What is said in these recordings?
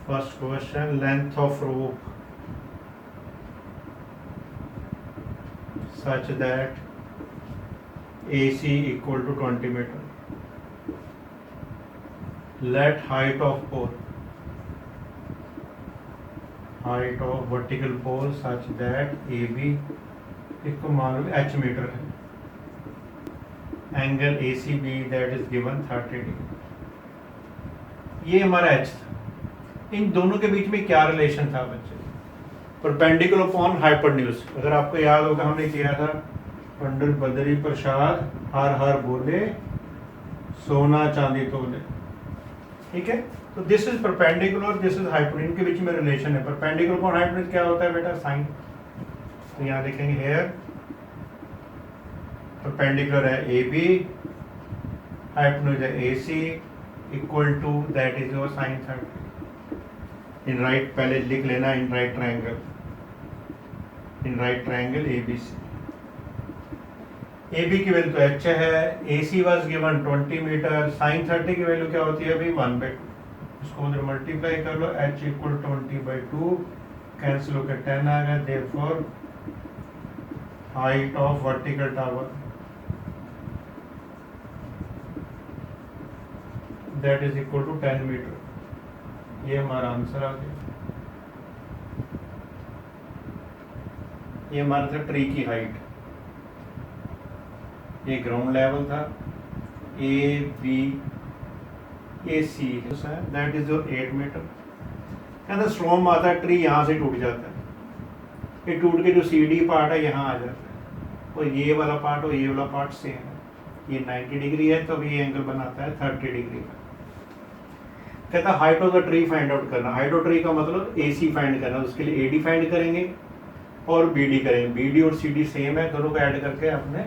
First question, length of rope such that AC equal to 20 meter. Let height of pole, height of vertical pole such that AB इसको मान लो h metre है, angle ACB that is given 30 degree. ये हमारा h था. इन दोनों के बीच में क्या रिलेशन था बच्चे? Perpendicular upon hypotenuse. अगर आपको याद होगा हमने किया था पंडित बद्री प्रसाद हर हर बोले सोना चांदी तोले. ठीक है, तो this is perpendicular, this is hypotenuse, के बीच में रिलेशन है. परपेंडिकुलर अपॉन हाइपोटेन्यूज क्या होता है बेटा? साइन. तो यहाँ देखेंगे हेयर परपेंडिकुलर है AB, हाइपोटेन्यूज है AC, equal to that is your sine 30. In right पहले लिख लेना, in right triangle, in right triangle ABC. AB की वैल्यू तो h है, AC was given 20 metre, sine 30 की वैल्यू क्या होती है अभी 1/2. इसको उधर मल्टीप्लाई कर लो, h इक्वल 20/2, कैंसिल होकर 10 आ गया. Therefore height of vertical tower that is equal to 10 metre. ये हमारा आंसर आ गया. ये हमारा था ट्री की हाइट. ये ग्राउंड लेवल था, AB AC that is your 8 metre. कहता स्ट्रॉम आता है, ट्री यहाँ से टूट जाता है. ये टूट के जो CD पार्ट है यहाँ आ जाता है, और ये वाला पार्ट और ये वाला पार्ट सेम है. ये 90 डिग्री है, तो ये एंगल बनाता है 30 डिग्री का. कहता height of the tree find out करना. हाइट ऑफ ट्री का मतलब AC फाइंड करना. उसके लिए AD फाइंड करेंगे और BD करेंगे. BD और CD सेम है, दोनों को ऐड करके अपने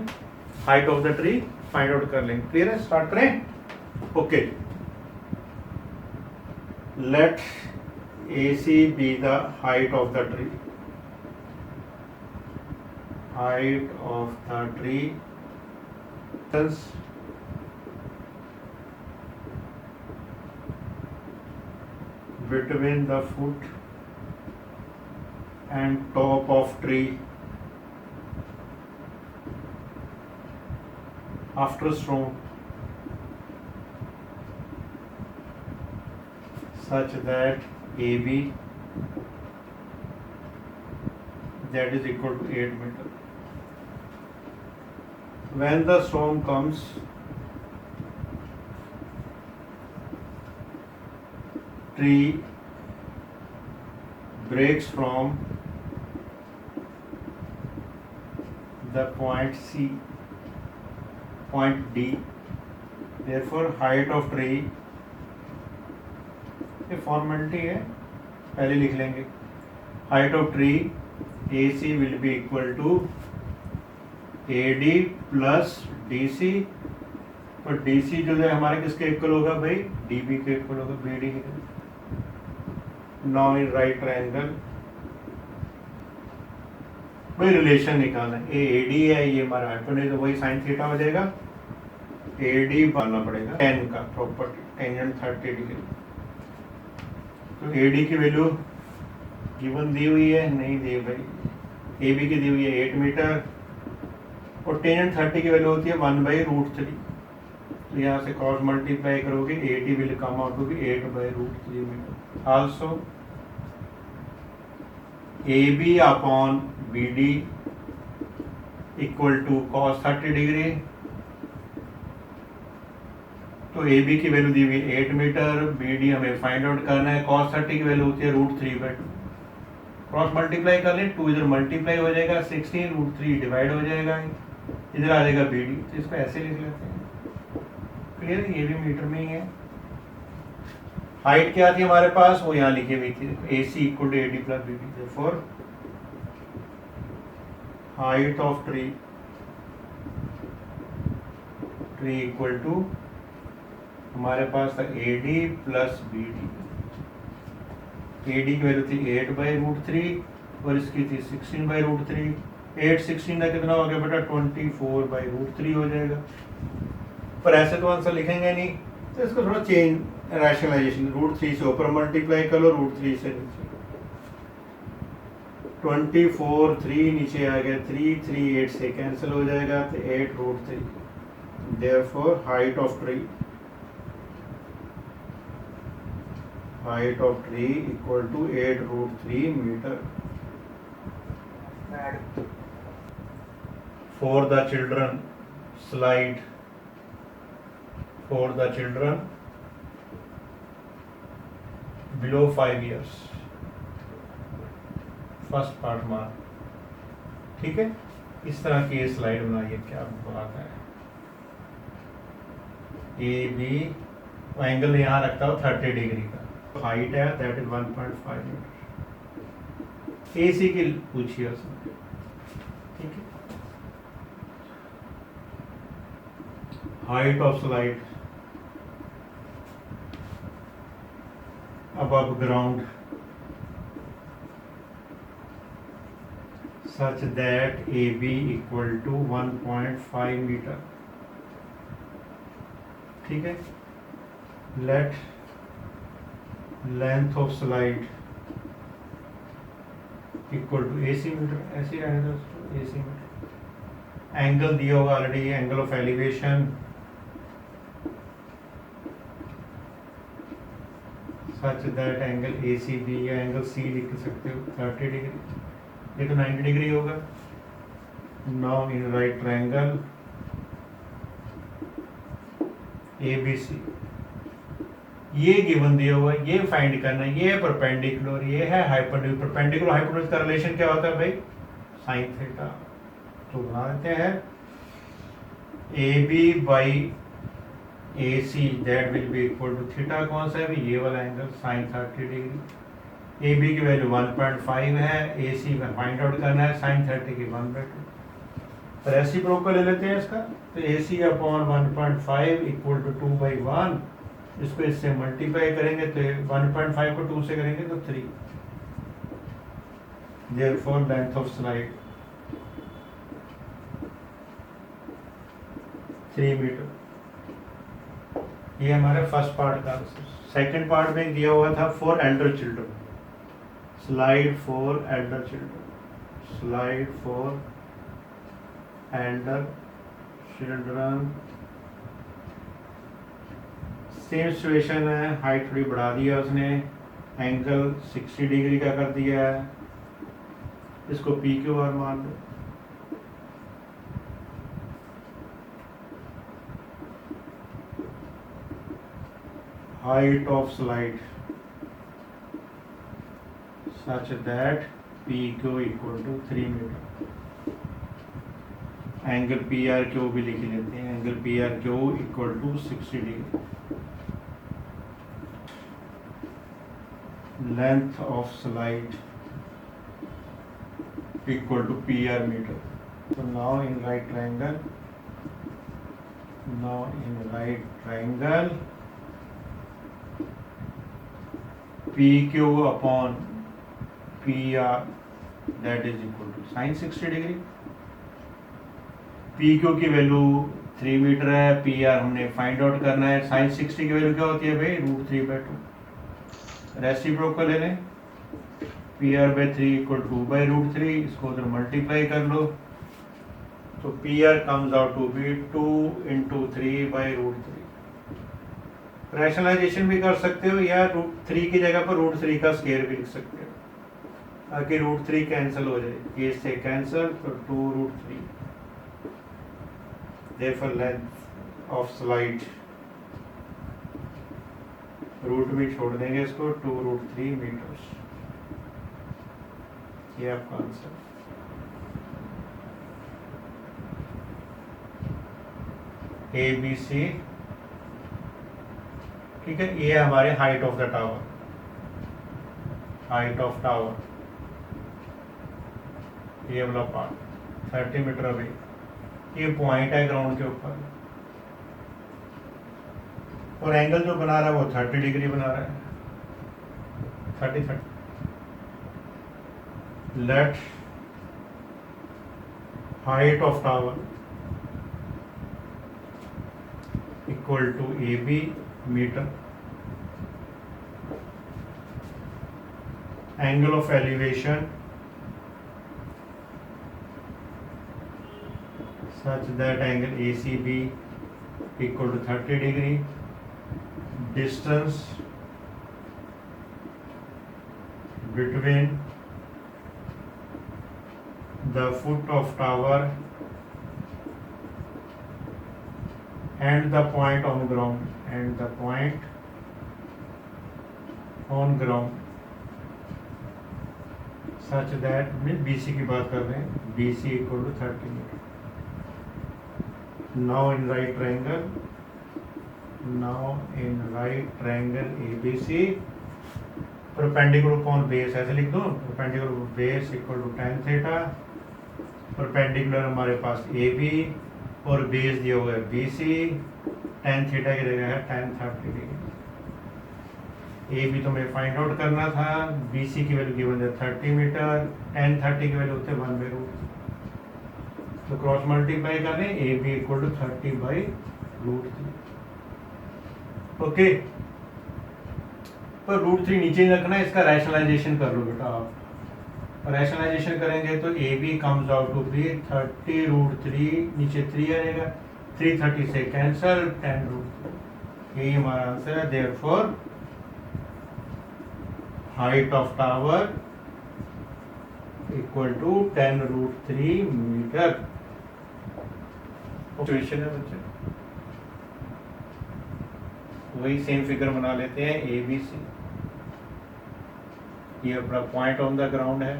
height of the tree find out कर लेंगे. क्लियर है? स्टार्ट करें. Okay, let AC be the height of the tree. Height of the tree between the foot and top of tree after storm such that AB that is equal to 8 meter. When the storm comes, tree breaks from the point C, point D. Therefore, height of tree, ये formality है, पहले लिख लेंगे. Height of tree AC will be equal to AD plus DC. और DC जो है हमारे किसके इक्वल होगा भाई? DB के इक्वल होगा, BD के. नाउ इन राइट ट्रायंगल भाई रिलेशन निकालना है. ये AD है, ये हमारा हाइपोटेन्यूज, वही साइन थीटा हो जाएगा. AD बनाना पड़ेगा 10 का प्रॉपर्टी, टेंजेंट 30 डिग्री. तो AD की वैल्यू गिवन दी हुई है, नहीं दी भाई. AB की दी हुई है 8 मीटर, और टेंजेंट 30 की वैल्यू होती है 1/√3. तो यहाँ से क्रॉस मल्टीप्लाई करोगे, AD will come out to be 8/√3 metre. Also AB upon BD equal to cos 30 degree. तो AB की वैल्यू दी हुई 8 मीटर, BD हमें फाइंड आउट करना है. cos 30 की वैल्यू होती है √3/2. क्रॉस मल्टीप्लाई कर लें, 2 इधर मल्टीप्लाई हो जाएगा, 16 √3 डिवाइड हो जाएगा, इधर आ जाएगा BD. तो इसको ऐसे लिख लेते हैं. क्लियर? ये भी मीटर में ही है. हाइट क्या थी हमारे पास? वो यहाँ लिखी हुई थी, AC equal to AD plus BD. Therefore, height of tree equal to हमारे पास था AD प्लस BD. AD की वैल्यू थी 8/√3 और इसकी थी 16/√3. 8 16 का कितना हो गया बेटा? 24/√3 हो जाएगा. पर ऐसे तो आंसर लिखेंगे नहीं, तो इसको थोड़ा चेंज रैशनलाइजेशन, √3 से ऊपर मल्टीप्लाई कर लो, √3 से नीचे 24 3 नीचे आ गया 3 3 8 से कैंसिल हो जाएगा तो 8√3। Therefore height of tree equal to 8√3 metre. For the children slide below 5 years, first part mark. ठीक है, इस तरह की स्लाइड बनाइए, क्या बात है। ए बी एंगल यहाँ रखता हो 30 डिग्री का, हाइट है दैट इज 1.5 मीटर। ए सी की पूछिए उसने, ठीक है। Height of slide above ground such that AB equal to 1.5 meter। ठीक है, let length of slide equal to AC metre, ऐसे ही रहने दो उसको, AC मीटर। एंगल दिया होगा already, angle of elevation such that angle ACB या एंगल C लिख सकते हो 30 डिग्री, ये तो 90 डिग्री होगा। Now in right triangle ABC, ये गिवन दिया हुआ है, ये फाइंड करना है, ये परपेंडिकुलर, ये है हाइपोटेन्यूज। परपेंडिकुलर हाइपोटेन्यूज का रिलेशन क्या होता है भाई, साइन थीटा। तो बना देते हैं AB by AC that will be equal to theta, कौन सा है भाई, ये वाला एंगल साइन 30 डिग्री। AB की वैल्यू 1.5 है, AC में फाइंड आउट करना है साइन 30 की 1/2। रेसिप्रोकल ले लेते हैं इसका, तो AC अपॉन 1.5 इक्वल टू 2/1। इसको इससे मल्टीप्लाई करेंगे तो 1.5 को 2 से करेंगे तो 3। Therefore length of slide 3 metre. ये हमारे फर्स्ट पार्ट का। सेकंड पार्ट में दिया हुआ था for elder children, slide for elder children, slide for elder children. Same situation है, हाइट थोड़ी बढ़ा दिया उसने, एंगल 60 डिग्री का कर दिया है, इसको PQR मान लो। Height of slide such that PQ equal to 3 metre. Angle PRQ भी लिख लेते हैं, angle PRQ equal to 60 degree. Length of slide equal to PR metre. तो now in right triangle PQ upon PR that is equal to sine 60 degree. PQ की value 3 metre है, PR हमने find out करना है। Sign 60 की value क्या होती है भाई, √3/2। रेसिप्रोकल ले लें, PR/3 इक्वल 2/√3, इसको उधर मल्टीप्लाई कर लो तो PR comes out to be 2 × 3/√3। Rationalization भी कर सकते हो या √3 की जगह पर √3 का स्क्वायर भी लिख सकते हो, ताकि √3 कैंसिल हो जाए, ये से कैंसिल तो 2√3। Therefore length of slide, root भी छोड़ देंगे इसको, 2√3 मीटर्स। ये आपका आंसर। ABC, ठीक है। ये हमारे height of the tower, height of tower, ये वाला पार्ट 30 मीटर अवे। ये पॉइंट है ग्राउंड के ऊपर, और एंगल जो बना रहा है वो 30 डिग्री बना रहा है, 30। Let height of tower equal to AB metre. Angle of elevation such that angle ACB equal to 30 degree. Distance between the foot of tower and the point on ground, such that BC की बात कर रहे हैं, BC equal to 30 metre. Now in right triangle ABC, perpendicular upon base ऐसे लिख दो, perpendicular upon base equal to tan theta. Perpendicular हमारे पास AB और बेस दिया हुआ है BC. tan थीटा की जगह है tan 30 डिग्री. AB तो हमें फाइंड आउट करना था, BC की वैल्यू गिवन है 30 मीटर, tan 30 की वैल्यू होते हैं 1/√. तो क्रॉस मल्टीप्लाई करें, AB इक्वल टू 30/√3. ओके, पर √3 नीचे नहीं रखना, इसका रैशनलाइजेशन कर लो बेटा आप. रैशनलाइजेशन करेंगे तो AB comes out to be 30√3, नीचे 3 आएगा, 330 से कैंसल, 10√3. यही हमारा आंसर है. Therefore height of tower equal to 10√3 metre. Question है बच्चे, वही सेम फिगर बना लेते हैं. ABC ये अपना पॉइंट ऑन द ग्राउंड है,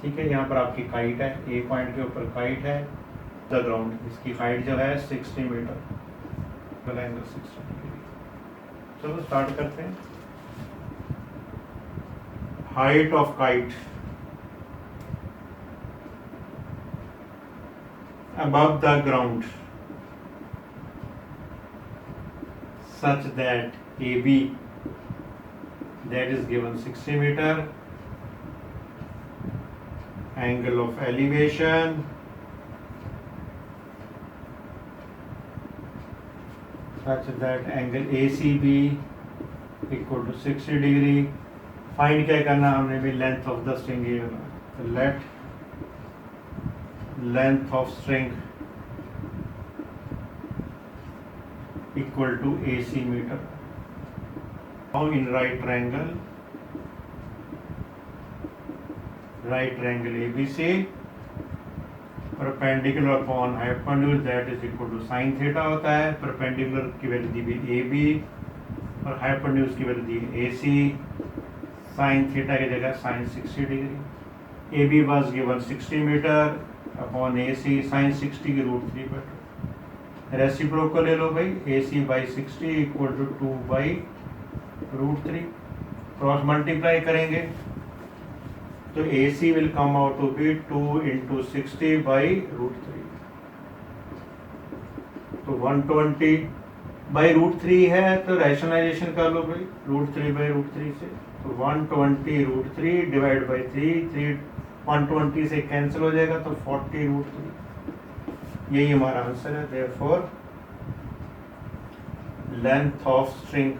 ठीक है. यहाँ पर आपकी काइट है, ए पॉइंट के ऊपर काइट है, द ग्राउंड. इसकी हाइट जो है 60 मीटर, एंगल 60 डिग्री. चलो स्टार्ट करते हैं. Height of kite above the ground such that AB that is given 60 meter, angle of elevation such that angle ACB equal to 60 degree. Find क्या करना हमने भी, length of the string. Let length of string equal to AC meter. Now in right triangle ABC, perpendicular upon hypotenuse that is equal to sin theta होता है. perpendicular की value दी हुई AB और hypotenuse की वैल्यू दी AC. sin theta की जगह sin 60 degree. AB was given 60 meter upon AC sin 60 की √3 पर. रेसिप्रोकल ले लो भाई, AC/60 equal to 2/√3. Cross multiply करेंगे तो AC will come out to be 2 × 60/√3. तो 120/√3 है, तो रैशनलाइजेशन कर लो भाई √3/√3 से. तो 120√3 डिवाइड बाई 3, 120 से कैंसिल हो जाएगा तो 40√3. यही हमारा आंसर है. Therefore length of string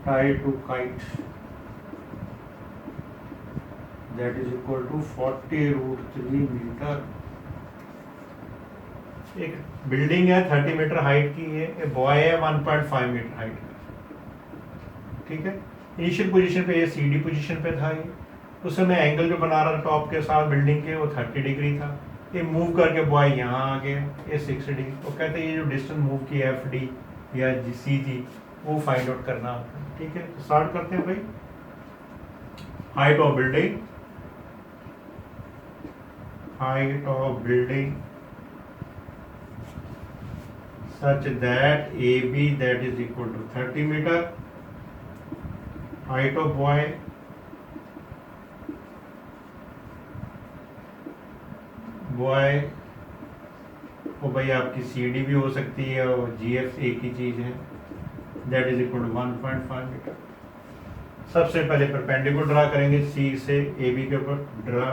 tied to kite that is equal to 40√3 metre. एक बिल्डिंग है 30 मीटर हाइट की है, बॉय है 1.5 मीटर हाइट का, ठीक है. इनिशियल पोजीशन पे ये CD पोजीशन पे था. ये उस समय एंगल जो बना रहा था टॉप के साथ बिल्डिंग के वो 30 डिग्री था. ये मूव करके बॉय यहाँ आ गया, ये 60 डिग्री. वो कहते हैं ये जो डिस्टेंस मूव की FD या CG वो फाइंड आउट करना होता है, ठीक है. तो स्टार्ट करते हैं भाई. Height of building such that AB that is equal to 30 meter. Height of boy वो भाई आपकी CD भी हो सकती है और GF एक ही चीज है. That is equal to 1.5 metre. सबसे पहले परपेंडिकुलर ड्रा करेंगे C से AB के ऊपर. Draw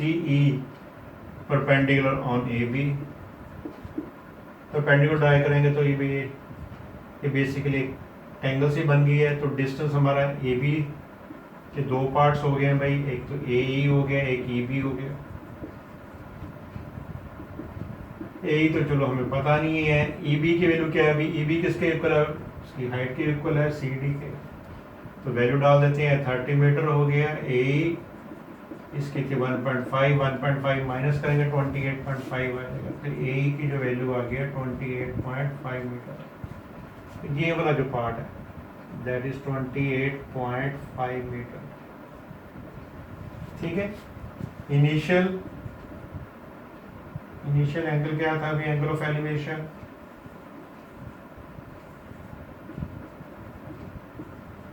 CE perpendicular on AB। Perpendicular draw करेंगे तो ये बेसिकली एंगल से बन गई है। तो डिस्टेंस हमारा AB के दो पार्ट्स हो गए हैं भाई, एक तो AE हो गया, एक EB हो गया। AE तो चलो हमें पता नहीं है, EB की वैल्यू क्या है अभी, EB किसके इक्वल है, उसकी हाइट के इक्वल है CD के। तो वैल्यू डाल देते हैं, 30 मीटर हो गया। AE इसके 1.5 माइनस करेंगे 28.5 आएगा। तो AE की जो वैल्यू आ गया 28.5 मीटर। तो ये वाला जो पार्ट है दैट इज 28.5 मीटर। ठीक है। इनिशियल एंगल क्या था अभी, एंगल ऑफ एलिवेशन,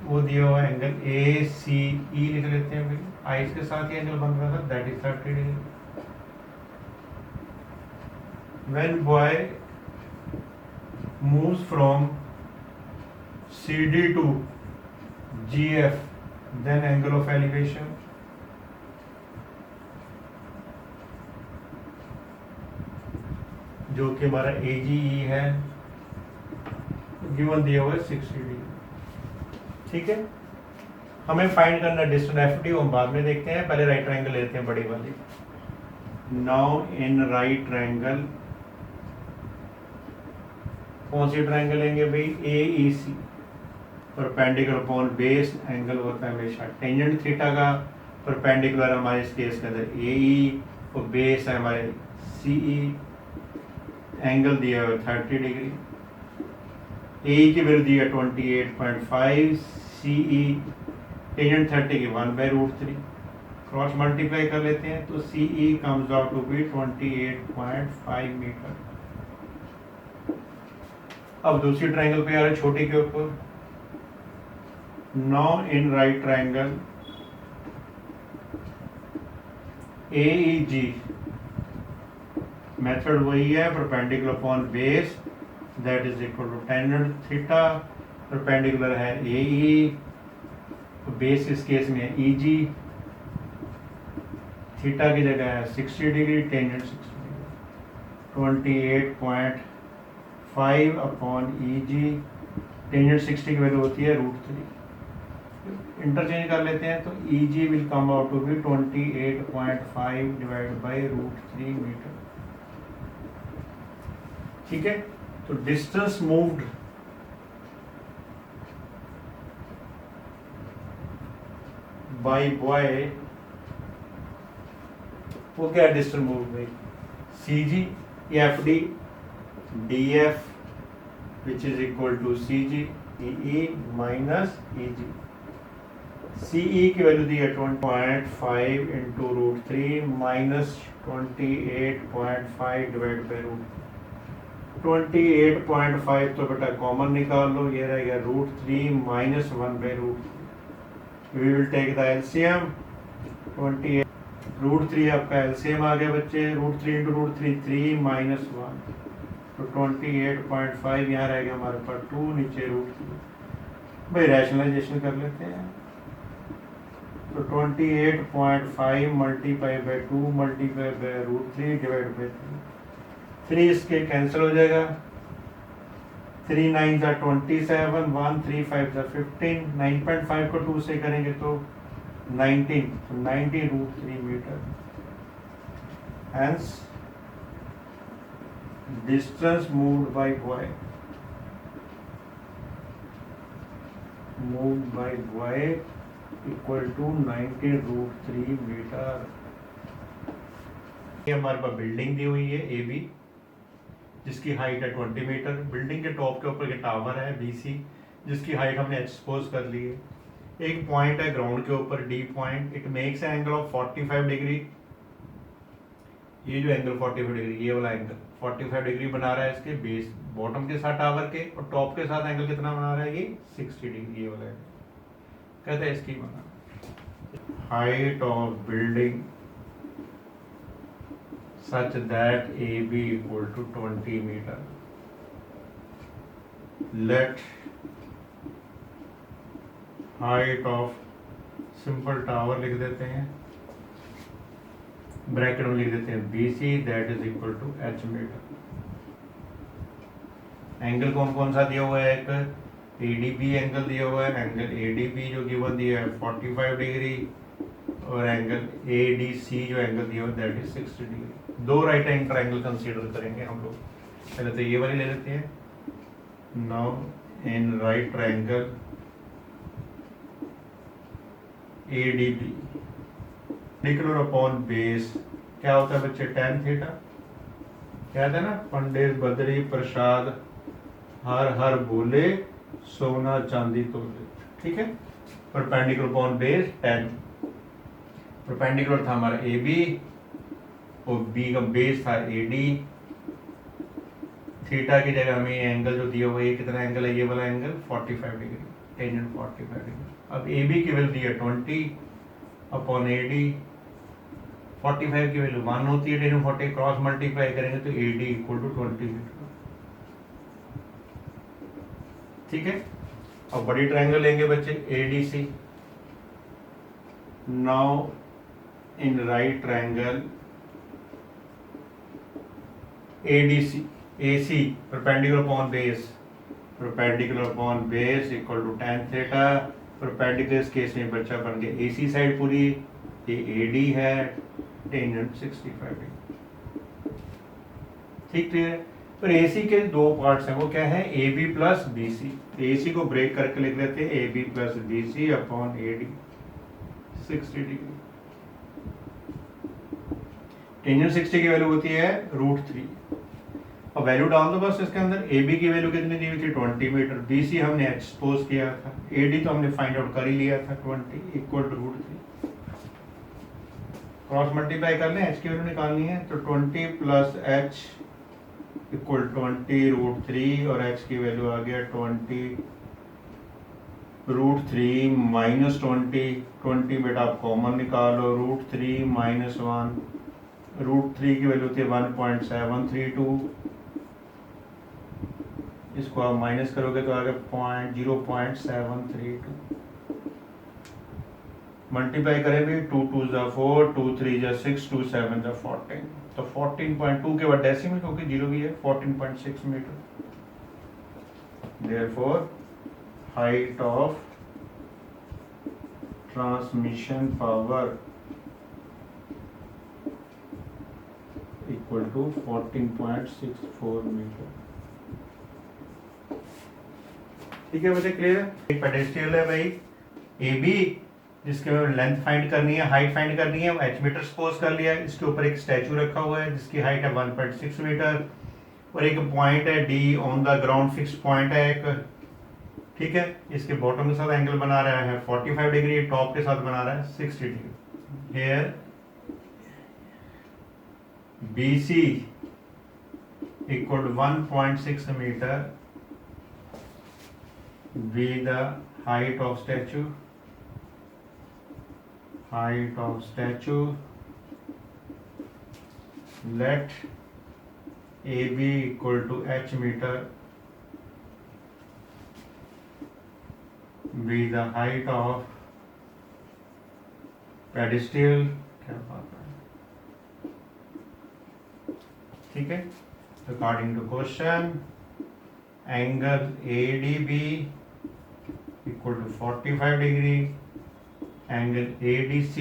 वो दिया हुआ एंगल ACE लिख लेते हैं भाई, आइस के साथ ही एंगल बन रहा था, that is 30 degree. When boy moves from CD to GF then angle of elevation, जो कि हमारा AGE है, गिवन दिया हुआ है 60 डिग्री। ठीक है। हमें फाइंड करना डिस्टेंस FD, हम बाद में देखते हैं, पहले राइट ट्रायंगल लेते हैं बड़ी वाली। नाउ इन राइट ट्रायंगल कौन सी ट्रायंगल लेंगे भाई, AEC perpendicular upon base angle होता है हमेशा टेंजेंट थीटा का। परपेंडिकुलर हमारे इस केस के अंदर AE और बेस है हमारे CE। एंगल दिया हुआ 30 डिग्री। AE की वैल्यू दी है 28.5, CE टेंजेंट 30 की 1/√3, क्रॉस मल्टीप्लाई कर लेते हैं तो CE comes out to be 28.5 metre. अब दूसरी ट्रायंगल पे आ रहे छोटी के ऊपर। Now in right triangle AEG method वही है, perpendicular upon base that is equal to tangent theta. Perpendicular है AE, बेस इस केस में EG, थीटा की जगह है 60 degree, tangent 60 degree. 28.5 upon EG, tangent 60 की वैल्यू होती है √3। इंटरचेंज कर लेते हैं तो EG will come out to be 28.5 divide by √3 metre. ठीक है। तो डिस्टेंस मूव्ड बाय बॉय, वो क्या distance moved by, CG FD DF which is equal to CG EE minus EG। CE की वैल्यू दी है 20.5 इंटू √3 माइनस 28.5 डिवाइड बाई √28.5 तो बेटा कॉमन निकाल लो, ये रह गया √3 minus 1/√3। We will take the LCM. 28 √3 आपका एलसीएम आ गया बच्चे, √3 इंटू √3 3 माइनस 1 तो 28.5 यहाँ रह गया हमारे पास 2 नीचे √3। भाई रैशनलाइजेशन कर लेते हैं तो 28.5 multiply by 2 multiply by √3 divide by 3 इसके कैंसिल हो जाएगा। 3 9 जा 27, 1 3 5 जा 15, 9.5 को 2 से करेंगे तो 19, तो 90 √3 metre. Hence distance moved by boy equal to 90 √3 metre. ये हमारे पास बिल्डिंग दी हुई है AB, जिसकी हाइट है 20 मीटर। बिल्डिंग के टॉप के ऊपर टावर है BC, जिसकी हाइट हमने एक्सपोज कर ली है। एक पॉइंट है ग्राउंड के ऊपर D point, it makes angle of 45 degree. ये जो एंगल 45 डिग्री, ये वाला एंगल 45 डिग्री बना रहा है इसके बेस बॉटम के साथ टावर के, और टॉप के साथ एंगल कितना बना रहा है ये 60 डिग्री। ये वाला एंगल कहते हैं इसकी बना height of building such that AB equal to 20 meter. Let height of simple tower लिख देते हैं ब्रैकेट में लिख देते हैं BC that is equal to H metre. Angle कौन कौन सा दिया हुआ है, एक ADB एंगल दिया हुआ है, एंगल ADB जो गिवन दिया है 45 डिग्री, और एंगल ADC जो एंगल दिया हुआ है दैट इज 60 डिग्री। दो राइट एंगल ट्रायंगल कंसीडर करेंगे हम लोग। पहले तो ये वाली ले लेते हैं। Now in right triangle ADB perpendicular upon base क्या होता है बच्चे, tan थीटा। क्या था ना, पंडित बद्री प्रसाद हर हर बोले सोना चांदी तोले, ठीक है। Perpendicular upon base tan, perpendicular था हमारा AB और B का बेस था AD। थीटा की जगह हमें एंगल जो दिया हुआ है, ये कितना एंगल है, ये वाला एंगल 45 डिग्री, टेंजेंट 45 डिग्री। अब AB की वैल्यू दी है 20 अपॉन AD, 45 की वैल्यू 1 होती है, टेन 40 क्रॉस मल्टीप्लाई करेंगे तो AD इक्वल टू 20 मीटर, ठीक है। अब बड़ी ट्रायंगल लेंगे बच्चे ADC। Now in right triangle ADC AC perpendicular upon base, perpendicular upon base equal to tan theta. Perpendicular इस केस में बच्चा बन गया AC साइड पूरी, ये AD है, टेंजेंट 65 डिग्री, ठीक है। पर AC के दो पार्ट्स हैं, वो क्या है, AB प्लस BC। AC को ब्रेक करके लिख लेते हैं AB plus BC upon AD 60 degree. Tangent 60 की वैल्यू होती है √3। अब वैल्यू डाल दो बस इसके अंदर। AB की वैल्यू कितनी दी हुई थी 20 मीटर, BC हमने एक्सपोज किया था, AD तो हमने फाइंड आउट कर ही लिया था 20 इक्वल टू √3। क्रॉस मल्टीप्लाई कर लें, H की वैल्यू निकालनी है तो 20 प्लस H इक्वल 20 √3 और H की वैल्यू आ गया 20 √3 माइनस 20 बेटा आप कॉमन निकालो, √3 माइनस 1, √3 की वैल्यू थी 1.732, इसको आप माइनस करोगे तो आ गया 0.732, मल्टीप्लाई करें भी 2 2 4, 2 3 6, 2 7 14, तो 14.2 के बाद डेसिमल क्योंकि जीरो भी है 14.6 metre. Therefore height of transmission power equal to 14.64 metre, ठीक है बच्चे, क्लियर है। एक पेडेस्ट्रियल है भाई AB, जिसके लेंथ फाइंड करनी है, हाइट फाइंड करनी है, H मीटर सपोज कर लिया। इसके ऊपर एक स्टैचू रखा हुआ है जिसकी हाइट है 1.6 मीटर, और एक पॉइंट है D on the ground, fix point है एक, ठीक है। इसके बॉटम के साथ एंगल बना रहा है 45 डिग्री, टॉप के साथ बना रहा है 60 degree. Here BC equal 1.6 metre be the height of statue, let AB equal to H meter be the height of pedestal, क्या बात है, ठीक है। According to question angle ADB equal to 45 degree, angle ADC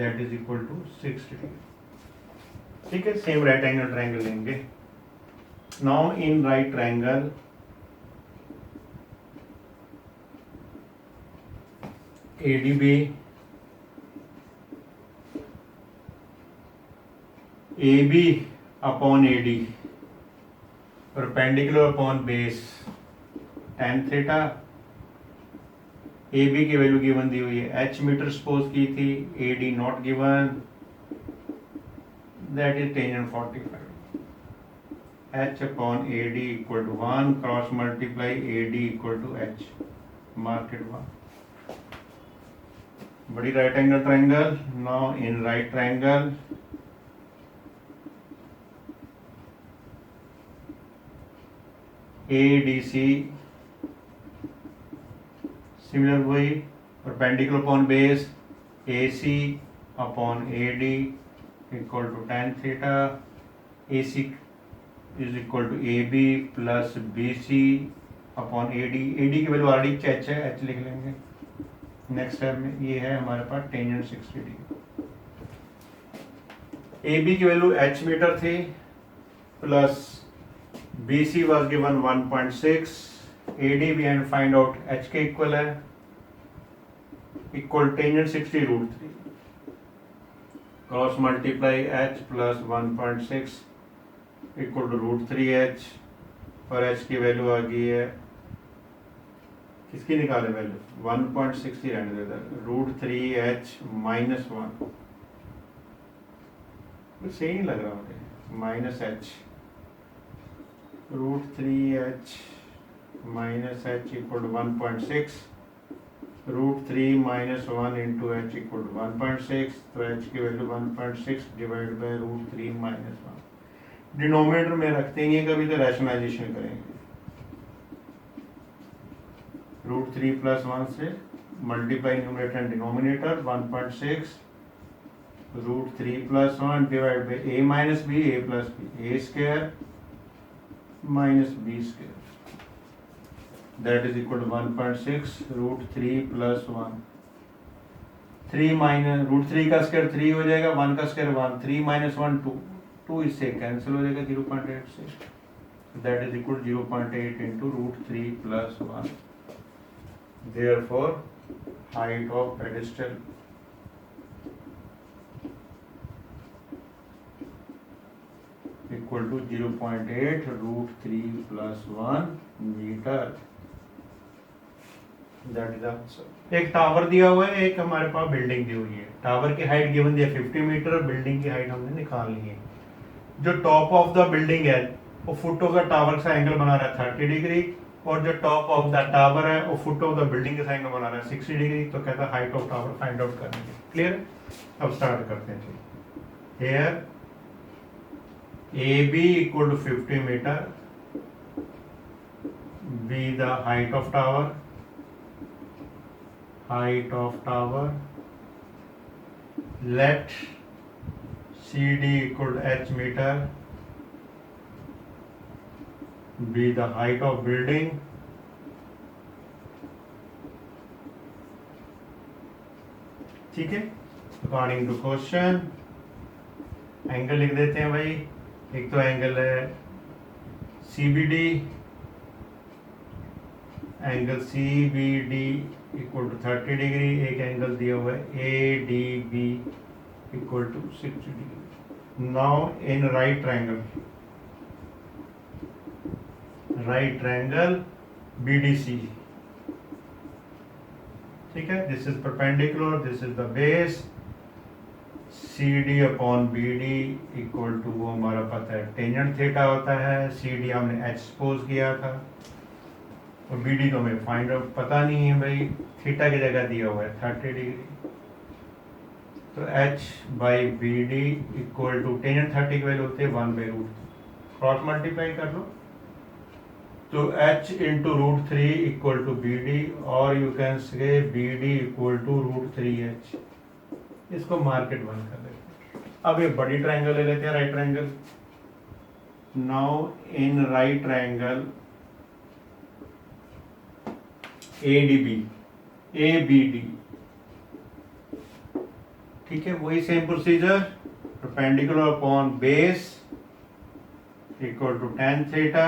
that is equal to 60 degree, ठीक है। Same right angle triangle लेंगे। Now in right triangle ADB AB upon AD perpendicular upon base tan theta. AB की value given दी हुई है, H metre suppose की थी, AD not given, that is tangent 45, H upon AD equal to 1, cross multiply AD equal to H, market 1। बड़ी right angle triangle. Now in right triangle ADC similar वही, perpendicular upon base AC upon AD equal to tan theta, AC is equal to AB plus BC upon AD। AD की value already h है, h लिख लेंगे next step में। ये है हमारे पास टेंजेंट 60 डिग्री। AB की वैल्यू h मीटर थी plus BC was given 1.6, AD भी एंड फाइंड आउट h के इक्वल है, equal tangent 60 root 3 cross multiply h plus 1.6 equal to root 3h, और h की वैल्यू आ गई है, किसकी निकाले वैल्यू 1.6 ही रहने देता है, रूट 3h माइनस 1, सही नहीं लग रहा मुझे, minus h, root 3h minus h equal to 1.6, root 3 minus 1 into h equal to 1.6, तो h की value 1.6 divide by root 3 minus 1। Denominator में रखते ही कभी तो रैशनलाइजेशन करेंगे, रूट 3 प्लस 1 से multiply numerator and denominator, 1.6 root 3 plus 1 divide by a minus B, a plus B, a square minus B square, that is equal to 1.6 root 3 plus 1, 3 minus root 3 का square 3 हो जाएगा, 1 का square 1, 3 minus 1 2, 2 इससे cancel हो जाएगा 0.8 से, that is equal 0.8 into root 3 plus 1। Therefore, height of pedestal equal to 0.8 root 3 plus 1 metre, that is answer. एक tower दिया हुआ है, एक हमारे पास बिल्डिंग दी हुई है। टावर की हाइट गिवन दिया 50 मीटर, बिल्डिंग की हाइट हमने निकालनी है। जो टॉप ऑफ द बिल्डिंग है वो फुट ऑफ द टावर से एंगल बना रहा है 30 डिग्री, और जो टॉप ऑफ द टावर है वो फुट ऑफ द बिल्डिंग के एंगल बना रहा है 60 डिग्री। तो कहता है height of tower find out करेंगे। क्लियर? अब स्टार्ट करते हैं। Here AB equal to 50 metre, be the height of tower, height of tower, let CD equal to h meter, be the height of building, ठीक है। According to question angle लिख देते हैं भाई। एक तो एंगल है CBD, angle CBD equal to 30 degree, एक एंगल दिया हुआ है ADB equal to 60 degree. Now in right triangle BDC, ठीक है, this is perpendicular, this is the base, CD upon BD equal to वो हमारा पता है टेंजेंट थीटा होता है। CD हमने h सपोज किया था, और BD तो हमें फाइंड आउट पता नहीं है भाई, थीटा की जगह दिया हुआ है 30 डिग्री। तो h by BD equal to tangent 30 की वैल्यू होती है 1 बाई रूट, क्रॉस मल्टीप्लाई कर लो तो h into root 3 equal to BD, और you can say BD equal to root 3h। इसको मार्केट बंद कर लेते हैं। अब एक बड़ी ट्रायंगल ले लेते हैं, right triangle. Now in right triangle ABD, ठीक है, वही same procedure, perpendicular upon base equal to tan theta,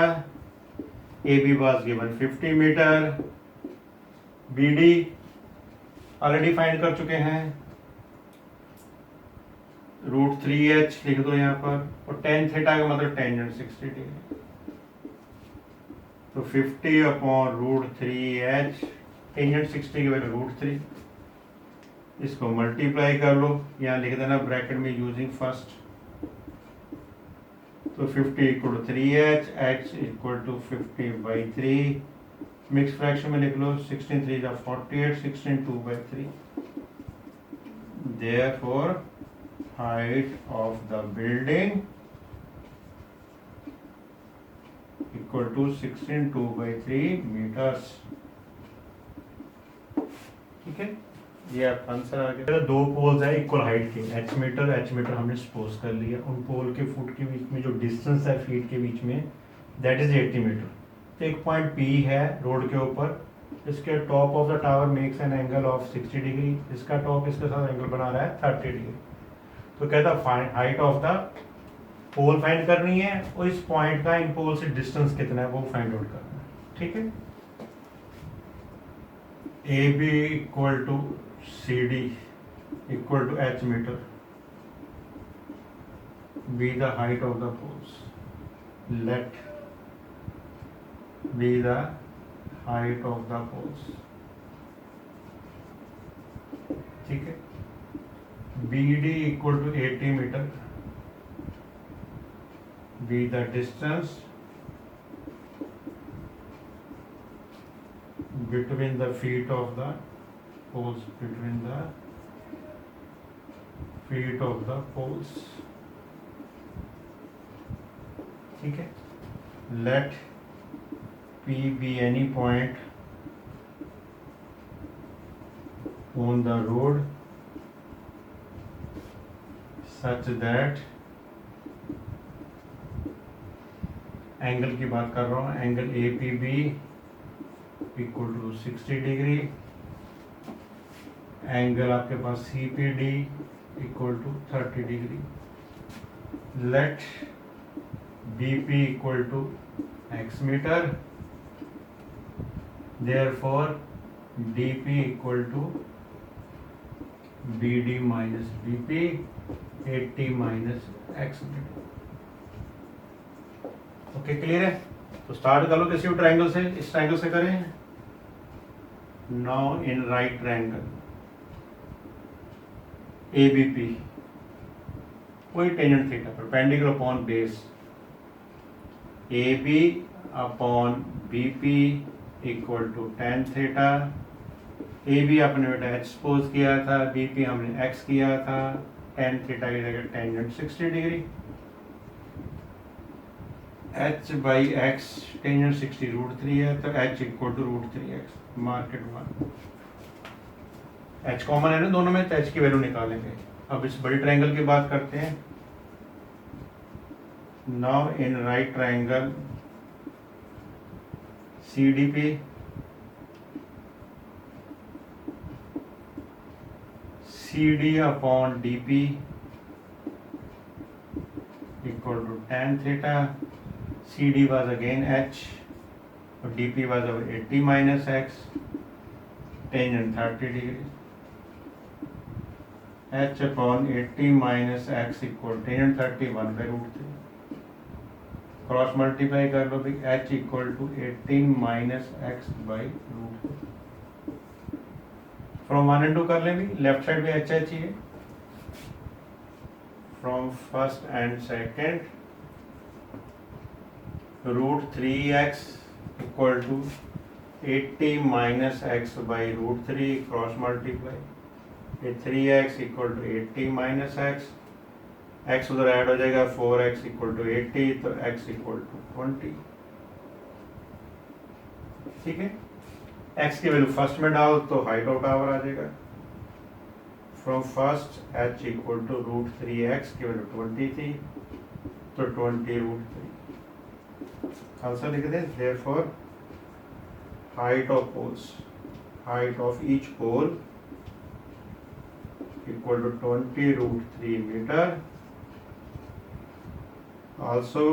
AB was given 50 metre, BD already find कर चुके हैं, रूट 3h लिख दो यहाँ पर, और tan थीटा का मतलब टेंजेंट 60 डिग्री, तो 50 अपॉन रूट 3h, टेंजेंट 60 की वैल्यू रूट 3, इसको मल्टीप्लाई कर लो, यहाँ लिख देना ब्रैकेट में यूजिंग फर्स्ट, तो 50 equal to 3h, h equal to 50 by 3, mix fraction में लिख लो 16 3 जा 48, 16 2 by 3, therefore height of the building equal to 16 2 by 3 meters, ठीक है। ये आपका आंसर आ गया। दो पोल्स है इक्वल हाइट के, एच मीटर हमने सपोज कर लिया, उन पोल के फुट के बीच में जो डिस्टेंस है फीट के बीच में दैट इज 80 मीटर। तो एक पॉइंट पी है रोड के ऊपर, इसके top of the tower makes an angle of 60 degree, इसका टॉप इसके साथ एंगल बना रहा है 30 डिग्री। तो कहता height of the pole find करनी है और इस पॉइंट का इन पोल से डिस्टेंस कितना है वो फाइंड आउट करना है, ठीक है। A B equal to C D equal to H metre, be the height of the poles, let be the height of the poles, ठीक है। B D equal to 80 metre, be the distance between the feet of the poles, between the feet of the poles, ठीक है। let P be any point on the road such that angle की बात कर रहा हूँ, angle A P B equal to 60 degree, angle आपके पास C P D equal to 30 degree, let B P equal to x metre, therefore D P equal to B D minus B P 80 minus x metre. Okay, clear है। तो start कर लो किसी triangle से, इस triangle से करें। Now in right triangle A B P, कोई tangent theta perpendicular upon base, A B upon B P equal to tan theta. A B आपने बेटा एच सपोज किया था, बी पी हमने एक्स किया था, tan थीटा की जगह tangent 60 degree, H by X tangent 60 √3 है, तो H equal to √3x, market 1। H common है ना दोनों में, तो एच की वैल्यू निकालेंगे। अब इस बड़ी ट्रायंगल की बात करते हैं। Now in right triangle C D P, C D upon D P equal to tan theta, CD was again H, or DP was our 80 minus X, tangent 30 degree. H upon 80 minus X equal tangent 31 by √3. Cross multiply कर लो भी, H equal to 18 minus X by √3. From 1 and 2 कर ले भी, left side भी H ही है. From first and second, √3x equal to 80 minus X by √3, cross multiply, ये 3x equal to 80 minus X, X उधर add हो जाएगा, 4x इक्वल टू 80, तो x इक्वल टू 20, ठीक है। x की वैल्यू फर्स्ट में डाल तो हाइट ऑफ टावर आ जाएगा। From first h equal to √3x की वैल्यू 20 थी, तो 20 √3 आंसर लिख दें। therefore height of poles, height of each pole equal to 20 √3 meter. Also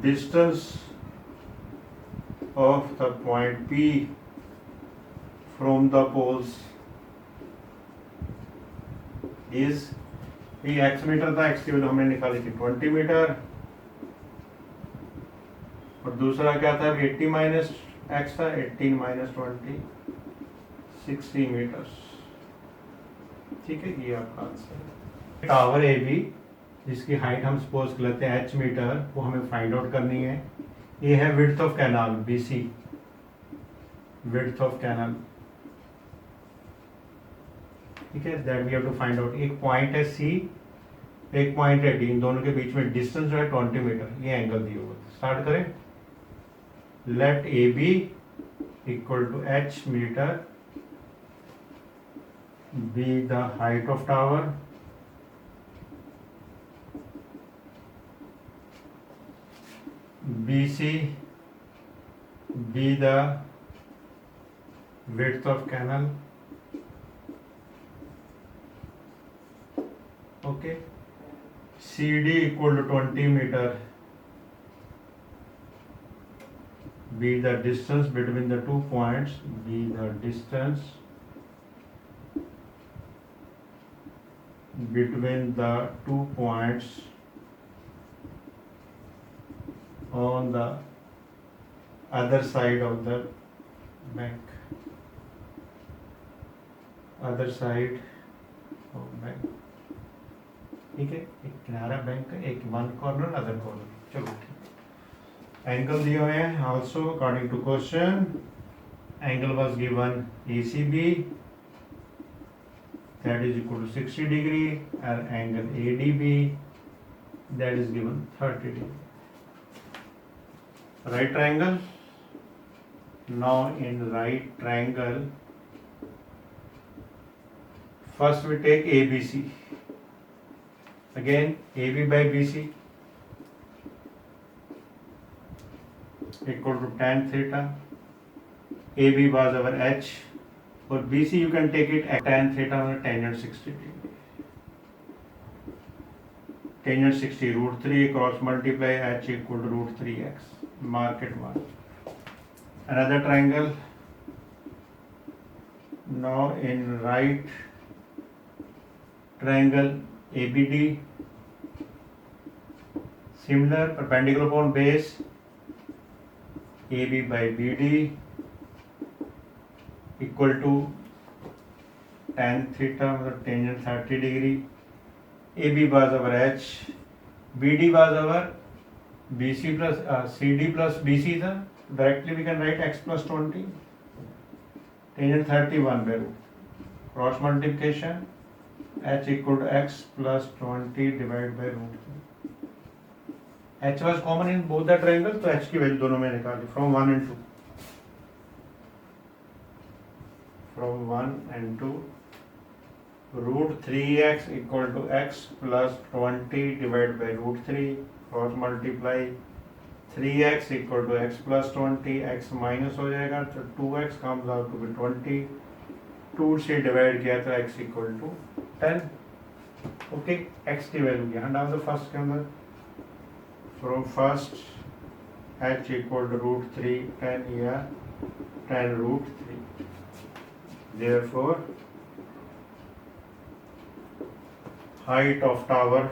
distance of the point P from the poles is, ये x metre था, x की value हमने निकाली थी 20 मीटर, और दूसरा क्या था, 80 माइनस एक्स था, 18 माइनस 20 60 मीटर, ठीक है। ये आपका आंसर है। टावर ए बी जिसकी हाइट हम सपोज कर लेते हैं h मीटर, वो हमें फाइंड आउट करनी है। ये है width of canal B C, width of canal, ठीक है, that we have to find out. एक पॉइंट है सी, एक पॉइंट है डी, इन दोनों के बीच में डिस्टेंस जो है 20 मीटर, ये एंगल दिया हुआ है। स्टार्ट करें। Let A B equal to H metre be the height of tower, BC be the width of canal. Okay, CD equal to 20 meter, be the distance between the 2 points, be the distance between the 2 points on the other side of the bank, other side of bank. ठीक है, एक किनारा bank का, एक one corner other corner. चलो angle दिए हुए हैं. Also according to question angle was given ACB that is equal to 60 degree and angle ADB that is given 30 degree. Right triangle. Now in right triangle, first we take ABC. Again AB by BC equal to tan theta. AB was our H. For BC you can take it at tan theta on tangent 60 degree. Tangent 60 root 3 cross multiply H equal to root 3x. Mark it one. Another triangle. Now in right triangle ABD, similar perpendicular upon base, AB by BD equal to tan theta मतलब tangent 30 degree. AB was our H, BD was our BC plus CD plus BC था. Directly we can write x plus 20. Tangent 31 by root. Cross multiplication H equal to x plus 20 divided by root 3. H was common in both the triangles, तो H की value दोनों में निकाली from 1 and 2. From 1 and 2, root 3x equal to x plus 20 divided by root 3. Cross multiply 3x equal to x plus 20, x minus हो जाएगा तो 2x comes out to be 20. 2 से divide किया तो x equal to 10. Okay, x की value यहाँ डाल दो फर्स्ट के अंदर. From first h equal to root 3 10 या 10 root 3. Therefore height of tower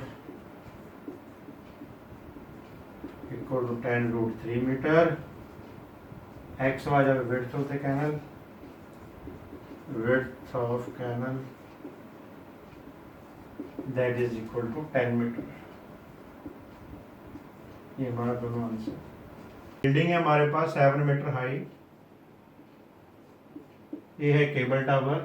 equal to 10 root 3 meter. X was our width of the canal. Width of canal that is equal to 10 meter. ये हमारा दोनों answer. Building है हमारे पास 7 metre high. ये है cable tower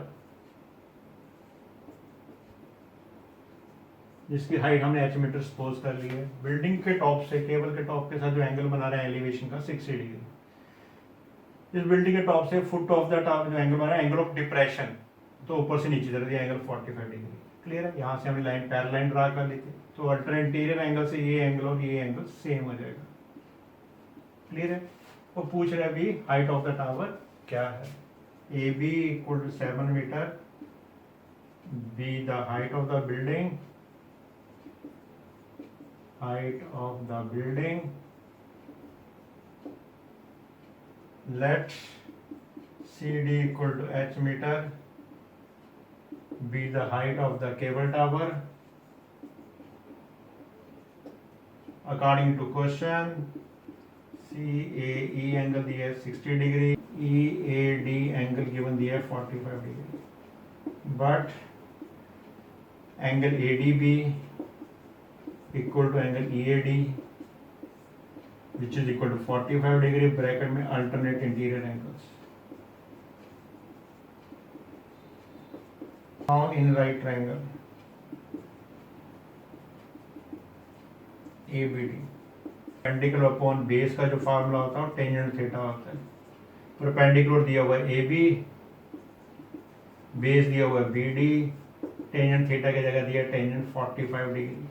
जिसकी height हमने h metre suppose कर ली है. बिल्डिंग के टॉप से केबल के टॉप के साथ जो एंगल बना रहे हैं एलिवेशन का 60 डिग्री. इस बिल्डिंग के टॉप से फुट ऑफ द टॉप जो एंगल बना है एंगल ऑफ डिप्रेशन, तो ऊपर से नीचे तरफ एंगल 45 डिग्री. क्लियर है. यहाँ से हमने लाइन पैरेलल ड्रा कर ली थी, तो अल्टरनेट इंटीरियर एंगल से ये एंगल और ये एंगल सेम हो जाएगा. क्लियर है. वो पूछ रहा है अभी हाइट ऑफ द टावर क्या है. AB equal to 7 meter, B the height of the building, height of the building. Let CD equal to H meter, B the height of the cable tower. According to question, CAE angle दिया है 60 degree, EAD angle given दिया है 45 degree. But angle ADB equal to angle EAD which is equal to 45 degree. Bracket में alternate interior angles. Now in right triangle ABD, perpendicular upon base का जो formula होता है tangent theta होता है. Perpendicular दिया हुआ है AB, बेस दिया हुआ है बी डी, टेंजेंट थीटा की जगह दिया टेंजेंट 45 डिग्री।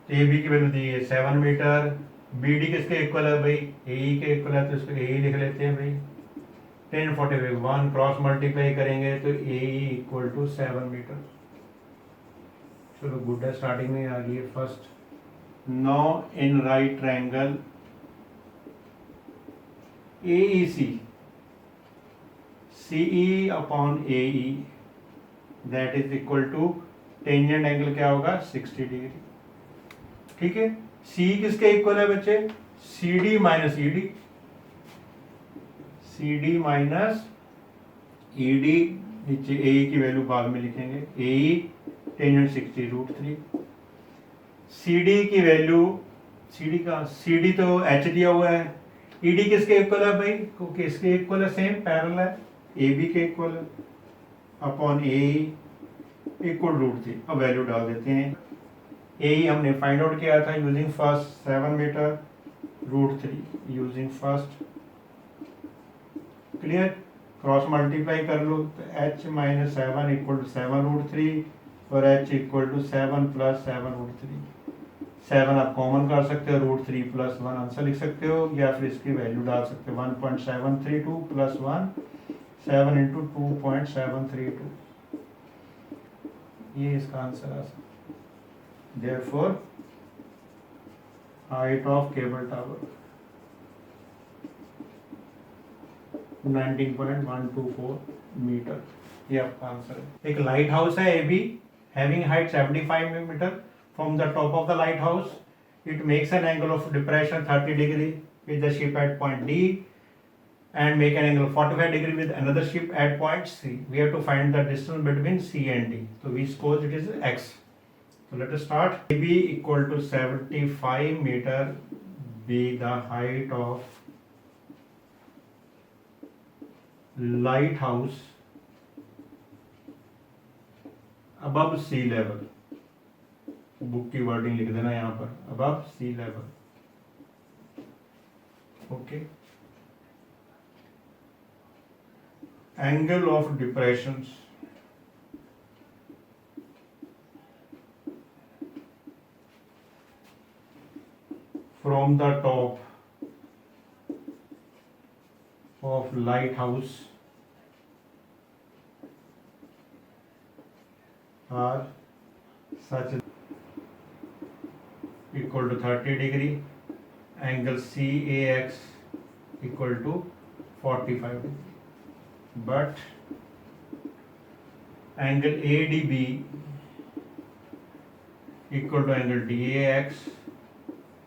ए बी की वैल्यू दी है 7 मीटर, बी डी किसके इक्वल है भाई, ए के इक्वल है, तो इसको ए लिख लेते हैं भाई। 10 45 1 क्रॉस मल्टीप्लाई करेंगे तो ए इक्वल टू 7 मीटर। चलो गुड है, स्टार्टिंग में आ गई है first. Now in right triangle AEC CE upon AE that is equal to tangent angle क्या होगा 60 डिग्री। ठीक है, C किसके इक्वल है बच्चे, CD minus ED, CD minus ED, नीचे AE की वैल्यू बाद में लिखेंगे, AE टेंजेंट 60 √3। CD की वैल्यू, CD तो H दिया हुआ है, ED किसके इक्वल है भाई, किसके इक्वल है, सेम पैरेलल है, AB के इक्वल है, अपॉन AE इक्वल √3। अब वैल्यू डाल देते हैं। AE हमने फाइंड आउट किया था using first 7 metre √3 using first. Clear, cross multiply कर लो तो H माइनस 7 इक्वल टू 7 √3 और H इक्वल टू 7 प्लस 7 √3। 7 आप कॉमन कर सकते हो, √3 प्लस 1 आंसर लिख सकते हो, या फिर इसकी वैल्यू डाल सकते हो 1.732 प्लस 1 7 इंटू 2.732, ये इसका आंसर आ सकता है। Therefore, height of cable tower 19.124 metre, ये आपका आंसर है। एक लाइट हाउस है AB having height 75 metre. From the top of the lighthouse, it makes an angle of depression 30 degree with the ship at point D and make an angle 45 degree with another ship at point C. We have to find the distance between C and D. So we suppose it is X. So let us start. AB equal to 75 meter be the height of lighthouse above sea level. Book की wording लिख देना यहाँ पर, above sea level. Okay. Angle of depressions from the top of lighthouse are such equal to 30 degree, angle CAX equal to 45 degree, but angle ADB equal to angle DAX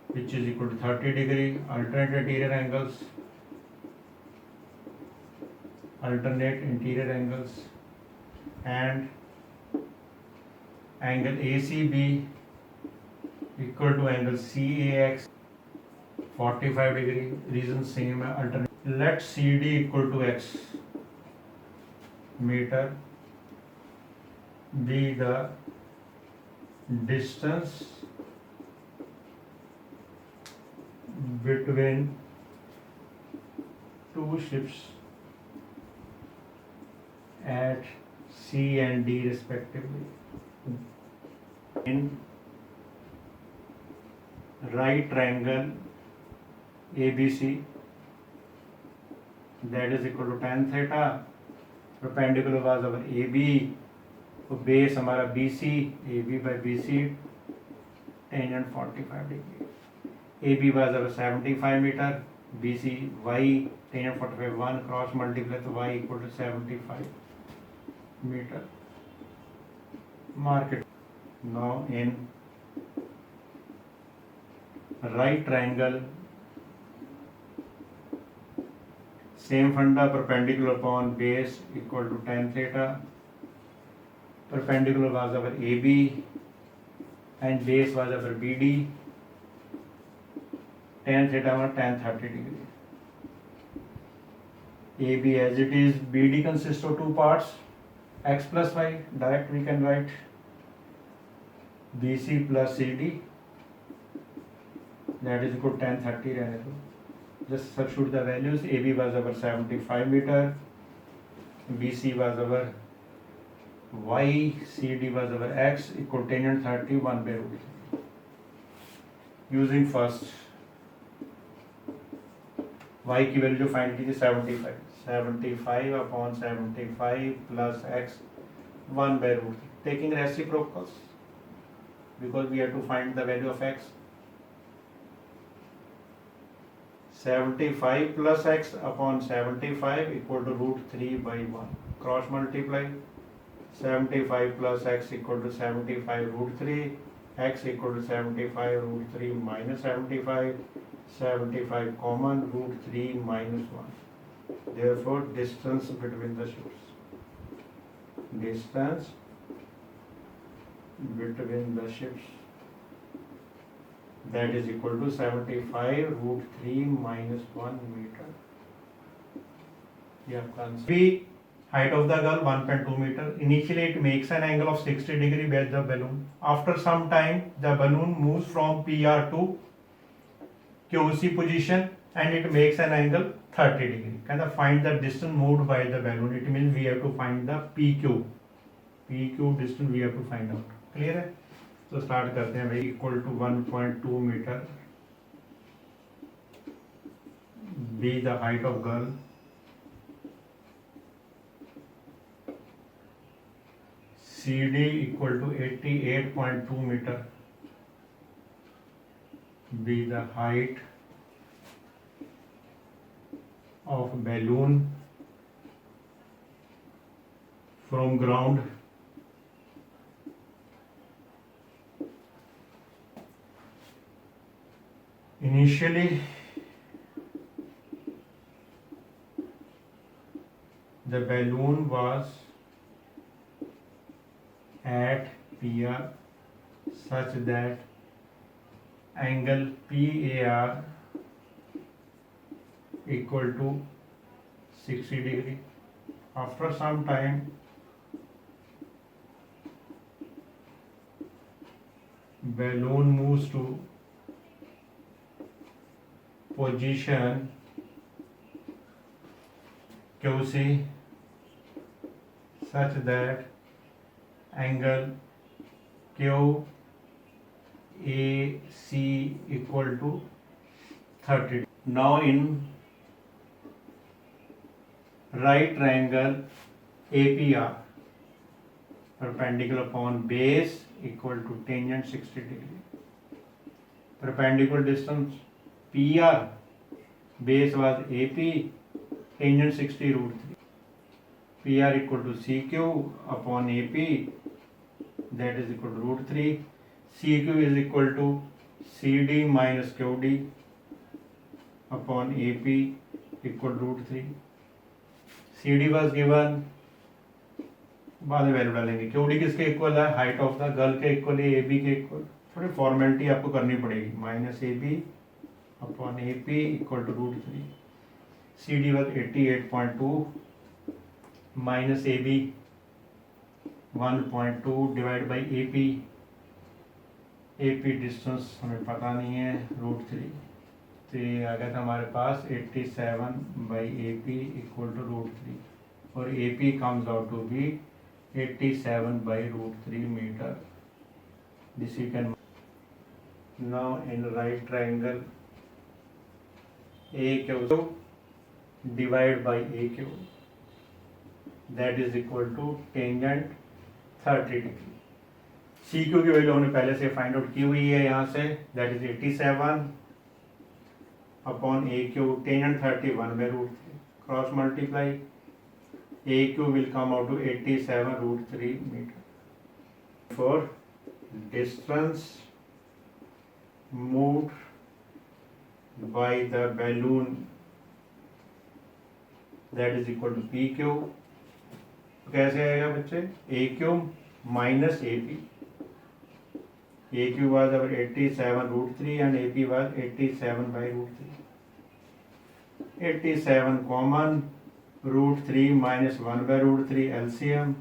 which is equal to 30 degree, alternate interior angles and angle ACB equal to angle CAX 45 degree, reason same है, alternate. Let CD equal to X meter be the distance between two ships at C and D respectively. In right triangle ABC that is equal to tan theta, perpendicular was our AB, तो base हमारा BC, AB by BC, tangent 45 degree. AB was our 75 meter, BC Y, tangent 45 1 cross multiply तो Y equal to 75 meter. Mark it. Now in right triangle, same funda, perpendicular upon base equal to tan theta, perpendicular was our AB and base was our BD, tan theta was tan 30 degree. AB as it is, BD consists of two parts, X plus Y, direct we can write BC plus CD, that is equal to tan 30 रहने दो. Just substitute the values. AB was our 75 meter, BC was our y, CD was our x, equal tangent 30 1 by root 3. Using first y की value जो find कीजिए 75 upon 75 plus x 1 by root 3. Taking reciprocals because we have to find the value of x. 75 plus x upon 75 equal to root 3 by 1. Cross multiply. 75 plus x equal to 75 root 3. X equal to 75 root 3 minus 75. 75 common, root 3 minus 1. Therefore, distance between the ships. Distance between the ships, that is equal to 75 root 3 minus 1 meter. Yeah, B, height of the gull 1.2 meter. Initially it makes an angle of 60 degree with the balloon. After some time the balloon moves from PR to QC position and it makes an angle 30 degree. Kind of find the distance moved by the balloon. It means we have to find the PQ. PQ distance we have to find out. Clear है? तो start करते हैं भाई. Equal to 1.2 metre. B the height of girl. CD equal to 88.2 meter. B the height of balloon from ground. Initially the balloon was at PR such that angle PAR equal to 60 degree. After some time balloon moves to position QC such that angle QAC equal to 30. Now in right triangle APR, perpendicular upon base equal to tangent 60 degree. Perpendicular distance PR, base was AP, tangent 60 root 3. PR equal to CQ upon AP, that is equal to root 3. CQ is equal to CD minus QD upon AP equal to root 3. CD was given, बाद में value डालेंगे. QD किसके equal है? Height of the girl के इक्वल है, AB के equal. थोड़ी फॉर्मेलिटी आपको करनी पड़ेगी. Minus AB upon AP equal to root 3. CD was 88.2 minus AB 1.2 divided by AP. AP distance हमें पता नहीं है, root 3. तो ये आ गया था हमारे पास 87 by AP equal to root 3 और AP comes out to be 87 by root 3 meter. This you can. Now in right triangle AQ divided by AQ, that is equal to tangent 30 degree. CQ की value हमने पहले से find out की हुई है यहाँ से, that is 87 upon AQ tangent 31 by root 3. Cross multiply, AQ will come out to 87 root 3 meter. For distance moved by the balloon, that is equal to PQ. कैसे आएगा बच्चे? AQ minus AP. AQ was our 87 root 3 and AP was 87 by root 3. 87 common, root 3 minus 1 by root 3 LCM.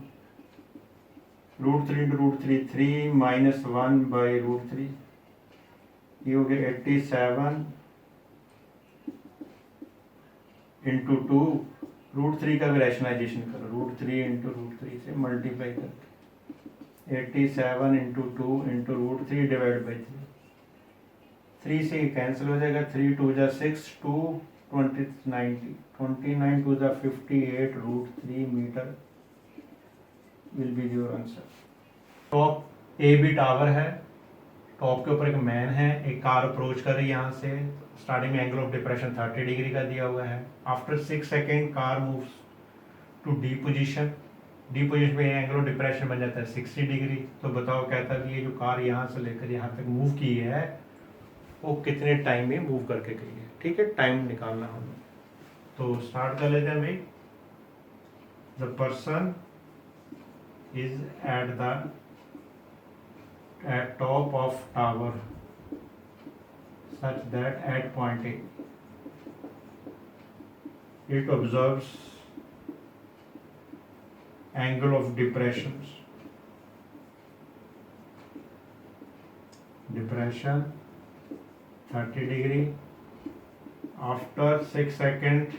Root 3 into root 3, 3 minus 1 by root 3. ये हो गया 87 into 2 √3 का भी rationalisation करो, √3 into √3 से मल्टीप्लाई करके 87 इंटू 2 इंटू √3 डिवाइड बाई 3 से cancel हो जाएगा, 3 2 जा 6 2 20 90 29 2 जा 58 √3 metre will be your answer. Top A B tower है, टॉप के ऊपर एक मैन है, एक कार अप्रोच कर रही है यहाँ से, स्टार्टिंग में एंगल ऑफ डिप्रेशन 30 डिग्री का दिया हुआ है। After 6 second car moves to D position, D position में एंगल ऑफ डिप्रेशन बन जाता है 60 डिग्री। तो बताओ, कहता है कि ये जो कार यहाँ से लेकर यहाँ तक मूव की है वो कितने टाइम में मूव करके गई है। ठीक है, टाइम निकालना हमें। तो स्टार्ट कर लेते हैं भाई। The person is at top of tower such that at point A it observes angle of depression 30 degree. After 6 seconds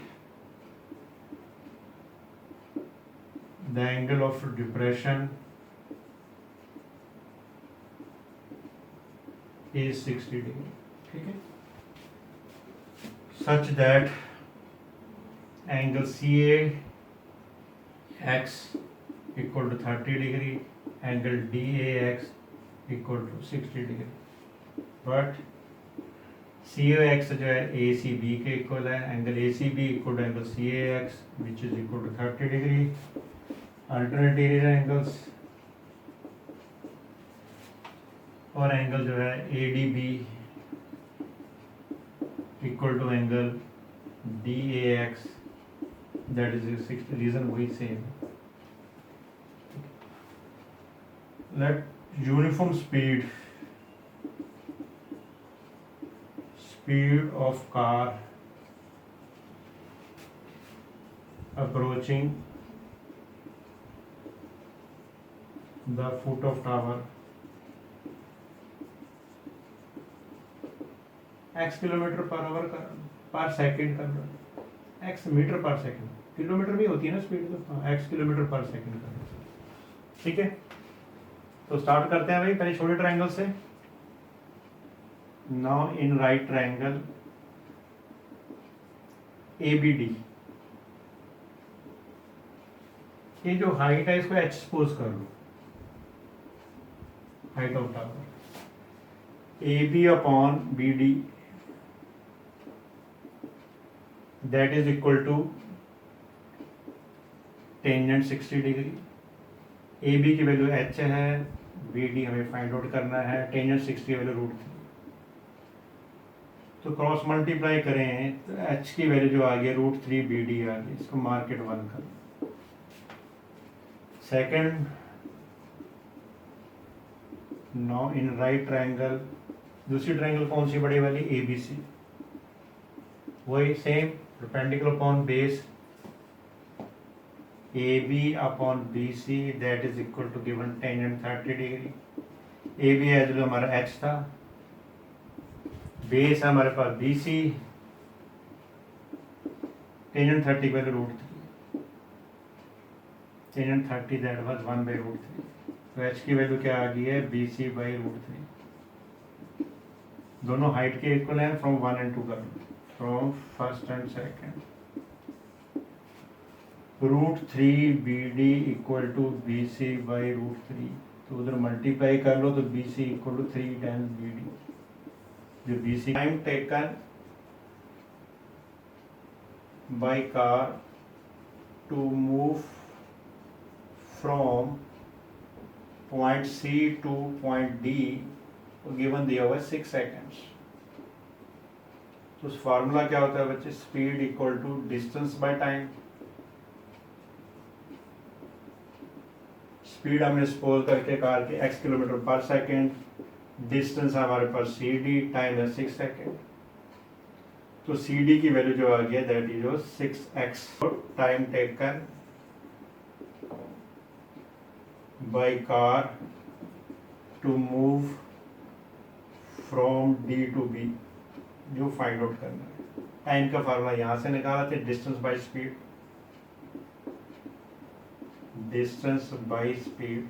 the angle of depression is 60 degree. ठीक है, such that angle CAX equal to 30 degree, angle DAX equal to 60 degree. But CAX जो है ACB के इक्वल है, angle ACB equal to angle CAX which is equal to 30 degree. Alternate angles और angle जो है ADB equal to angle DAX, that is 60, reason वही same. Let uniform speed of car approaching the foot of tower x kilometre per hour per second कर रहा है, x metre per second, kilometre भी होती है ना स्पीड, तो x kilometre पर सेकंड कर रहा है। ठीक है, तो स्टार्ट करते हैं भाई पहले छोटे ट्रायंगल से। Now in right triangle ABD, ये जो हाइट है इसको h सपोज कर लो, height of tower AB upon BD that is equal to tangent 60 degree. AB की वैल्यू h है, BD हमें फाइंड आउट करना है, टेंजेंट 60 की वैल्यू √3। तो क्रॉस मल्टीप्लाई करें तो h की वैल्यू जो आ गई √3 BD आ गई, इसको मार्केट 1 कर। Second, now in right triangle, दूसरी ट्रायंगल कौन सी बड़ी वाली, ABC, वही same, perpendicular upon base AB upon BC that is equal to given tangent 30 degree। AB है जो हमारा H था, बेस है हमारे पास BC, tangent 30 by √3, tangent 30 that was 1 by √3। तो H की वैल्यू क्या आ गई है, BC by √3। दोनों हाइट के इक्वल हैं, फ्रॉम 1 and 2 कर लो, from first and second। √3 BD equal to BC by √3, तो उधर मल्टीप्लाई कर लो तो BC equal to 3 times BD। जो BC time taken by car to move from point C to point D, given दिया हुआ है 6 seconds। तो फार्मूला क्या होता है बच्चे, speed equal to distance by time. Speed हमने सपोज करके कार के x किलोमीटर पर सेकेंड, डिस्टेंस हमारे पास CD, टाइम है 6 सेकेंड। तो CD की वैल्यू जो आ गया that is 6x। Time taken by car to move from D to B, जो फाइंड आउट करना है। टाइम का फार्मूला यहाँ से निकाला थे, distance by speed. Distance by speed.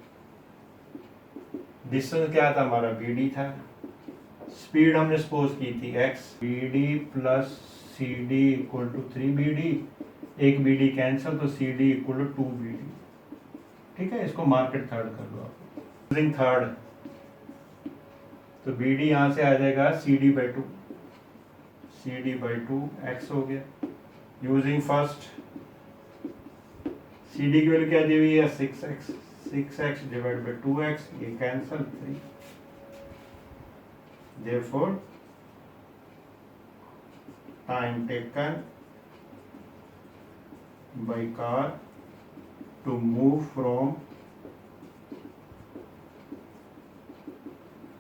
Distance क्या था हमारा, बी डी था। स्पीड हमने सपोज की थी x, B D plus C D equal to 3BD। एक बी डी कैंसिल, तो सी डी इक्वल टू 2BD। ठीक है, इसको मार्केट थर्ड कर लो आप। यूजिंग थर्ड, तो बी डी यहाँ से आ जाएगा C D by two, C D by two X हो गया। यूजिंग फर्स्ट, सी डी की वैल्यू क्या दी हुई है, 6x, 6x divide by 2x, ये cancel 3। therefore time taken by car to move from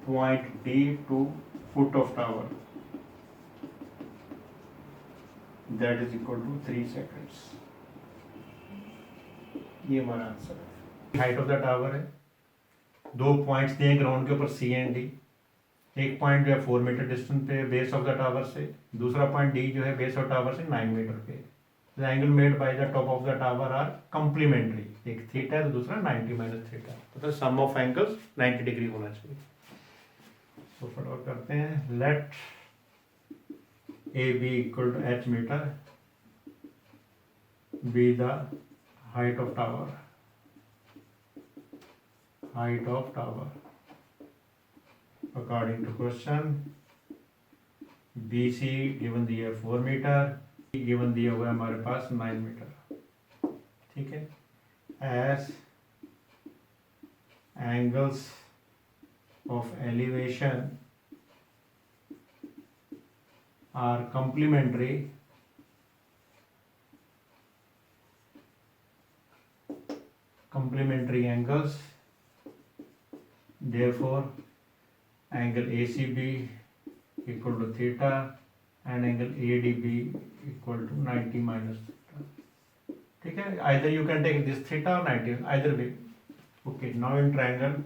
point D to foot of tower, that is equal to 3 seconds। ये हमारा आंसर है। Height of the tower है, दो पॉइंट्स दिए ground के ऊपर सी and D. एक पॉइंट जो है 4 मीटर डिस्टेंस पे बेस ऑफ द टावर से, दूसरा पॉइंट डी जो है बेस ऑफ टावर से 9 मीटर पे। The angle made by the top of the tower are complementary, एक थीटा है तो दूसरा 90 माइनस थीटा, मतलब सम ऑफ एंगल्स 90 डिग्री होना चाहिए। तो फटाफट करते हैं। Let A B equal to H metre be the height of tower, height of tower according to question। BC given दिया 4 मीटर, given दिया हुआ है हमारे पास 9 मीटर। ठीक है, as angles of elevation are complementary, complementary angles, therefore angle ACB equal to theta and angle ADB equal to 90 minus theta। ठीक है, either you can take this theta or 90, either way। Okay, now in triangle,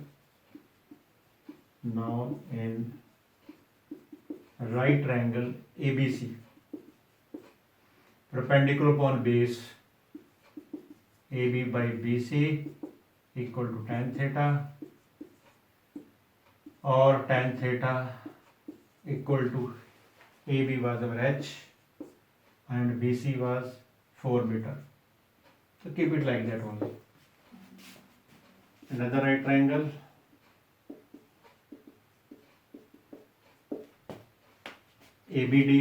now in right triangle ABC, perpendicular upon base AB by BC equal to tan theta, or tan theta equal to AB was our H and BC was 4 meter. So keep it like that only. Another right triangle, ABD,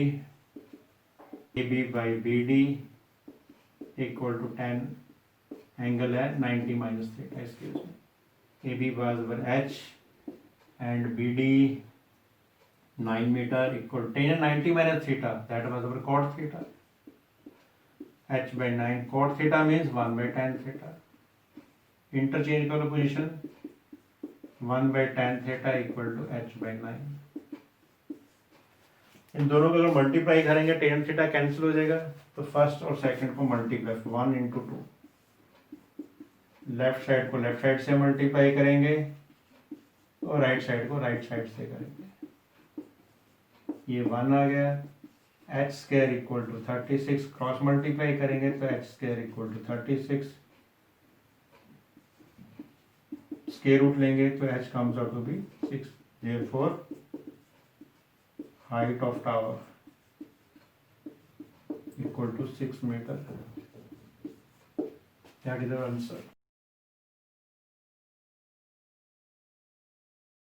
AB by BD equal to tan, angle है 90 minus theta, excuse me. A B was over H and B D 9 metre equal tan 90 minus theta, that was over cot theta. H by 9 cot theta means 1 by tan theta. Interchange करो position, 1 by tan theta equal to H by 9। इन दोनों को अगर multiply करेंगे tan theta cancel हो जाएगा, तो first और सेकंड को मल्टीप्लाई 1 इंटू 2, लेफ्ट साइड को लेफ्ट साइड से मल्टीप्लाई करेंगे और राइट साइड को राइट साइड से करेंगे। ये 1 आ गया। H square equal to 36, cross multiply करेंगे तो H square equal to 36, square root लेंगे तो H comes out to be 6। Therefore height of tower equal to 6 metre. That is the answer.